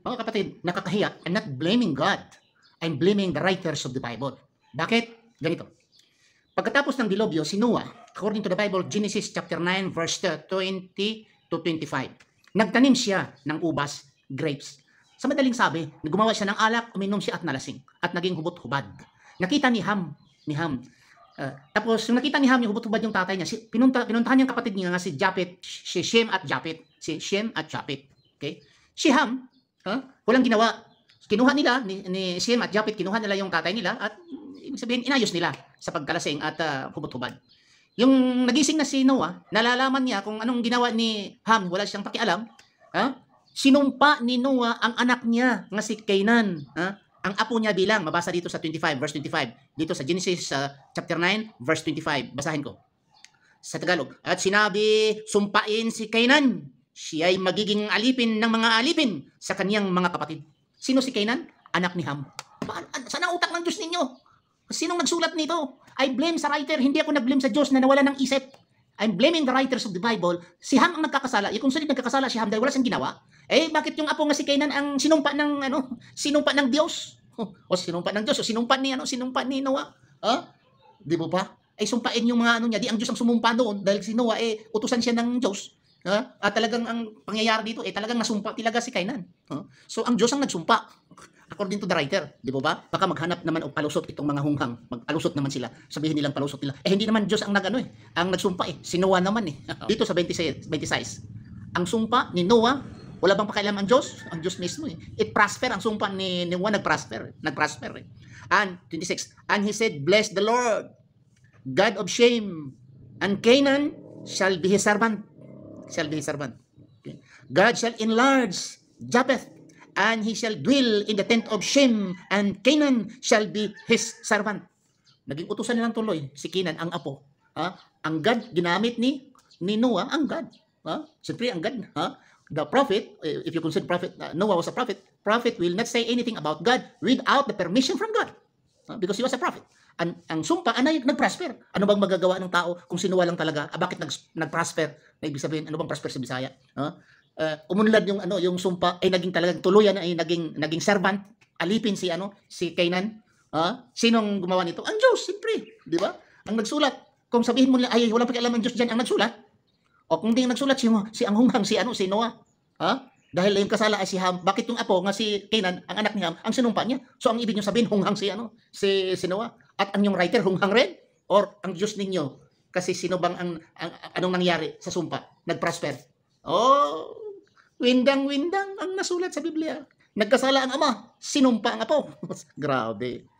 Mga kapatid, nakakahiya. I'm not blaming God. I'm blaming the writers of the Bible. Bakit? Ganito. Pagkatapos ng dilubyo, si Noah, according to the Bible, Genesis chapter 9, verse 20 to 25. Nagtanim siya ng ubas, grapes. Sa madaling sabi, gumawa siya ng alak, uminom siya at nalasing. At naging hubot-hubad. Nakita ni Ham. Tapos, yung nakita ni Ham, yung hubot-hubad yung tatay niya, pinuntahan niyang kapatid niya nga si Japet, si Shem at Japet. Okay? Si Ham, walang ginawa. Kinuha nila, ni Shem at Japet, kinuha nila yung tatay nila at ibig sabihin, inayos nila sa pagkalasing at hubot-hubad. Yung nagising na si Noah, nalalaman niya kung anong ginawa ni Ham, wala siyang pakialam. Sinumpa ni Noah ang anak niya nga si Canaan. Ang apo niya bilang, mabasa dito sa 25, verse 25. Dito sa Genesis chapter 9, verse 25. Basahin ko. Sa Tagalog. At sinabi, sumpain si Canaan. Siya ay magiging alipin ng mga alipin sa kaniyang mga kapatid. Sino si Canaan? Anak ni Ham. Saan ang utak ng Diyos ninyo? Sinong nagsulat nito? I blame sa writer, hindi ako nag-blame sa Diyos na nawala ng isip. I'm blaming the writers of the Bible. Si Ham ang nagkakasala. Kung saan nagkakasala si Ham dahil wala siyang ginawa. Bakit yung apo nga si Canaan ang sinumpa ng Diyos? O sinumpa ng Diyos, o sinumpa ni Noah. Di mo ba? Sumpain yung mga niya, di ang Diyos ang sumumpa doon dahil si Noah utusan siya ng Diyos. At talagang ang pangyayari dito talagang nasumpa talaga si Canaan. So ang Diyos ang nagsumpa. According to the writer, di ba? Baka maghanap naman o palusot itong mga hunghang. Magpalusot naman sila. Sabihin nilang palusot nila. Hindi naman Diyos ang ang nagsumpa Si Noah naman Dito sa 26. Ang sumpa ni Noah, wala bang pakialam ang Diyos? Ang Diyos mismo It prosper. Ang sumpa ni Noah nagprosper. And 26. And he said, bless the Lord, God of Shem, and Canaan shall be his servant. Okay. God shall enlarge Japheth, and he shall dwell in the tent of Shem, and Canaan shall be his servant. Naging utusan nilang tuloy si Canaan, ang apo. Ang God ginamit ni Noah, ang God. Siyempre, ang God. The prophet, if you consider prophet, Noah was a prophet will not say anything about God without the permission from God. Because he was a prophet. Ang sumpa, nag-prosper. Ano bang magagawa ng tao kung sinuwalang talaga? Bakit nag-prosper? Ibig sabihin, ano bang prosper sa Bisaya? Umunlad yung sumpa naging talagang tuluyan naging servant, alipin si Canaan. Sinong gumawa nito? Ang Diyos, siyempre, di ba? Ang nagsulat. Kung sabihin mo nila wala pakialam ang Diyos diyan ang nagsulat. O kung di nagsulat si ang hunghang si Noah. Dahil yung kasala ay si Ham, bakit yung apo nga si Canaan, ang anak ni Ham, ang sinumpa niya? So ang ibig niyo sabihin hunghang si Noah at ang yung writer hunghang rin or ang Diyos ninyo? Kasi sino bang anong nangyari sa sumpa? Nagprosper. Windang ang nasulat sa Biblia. Nagkasala ang ama, sinumpa ang apo. Grabe.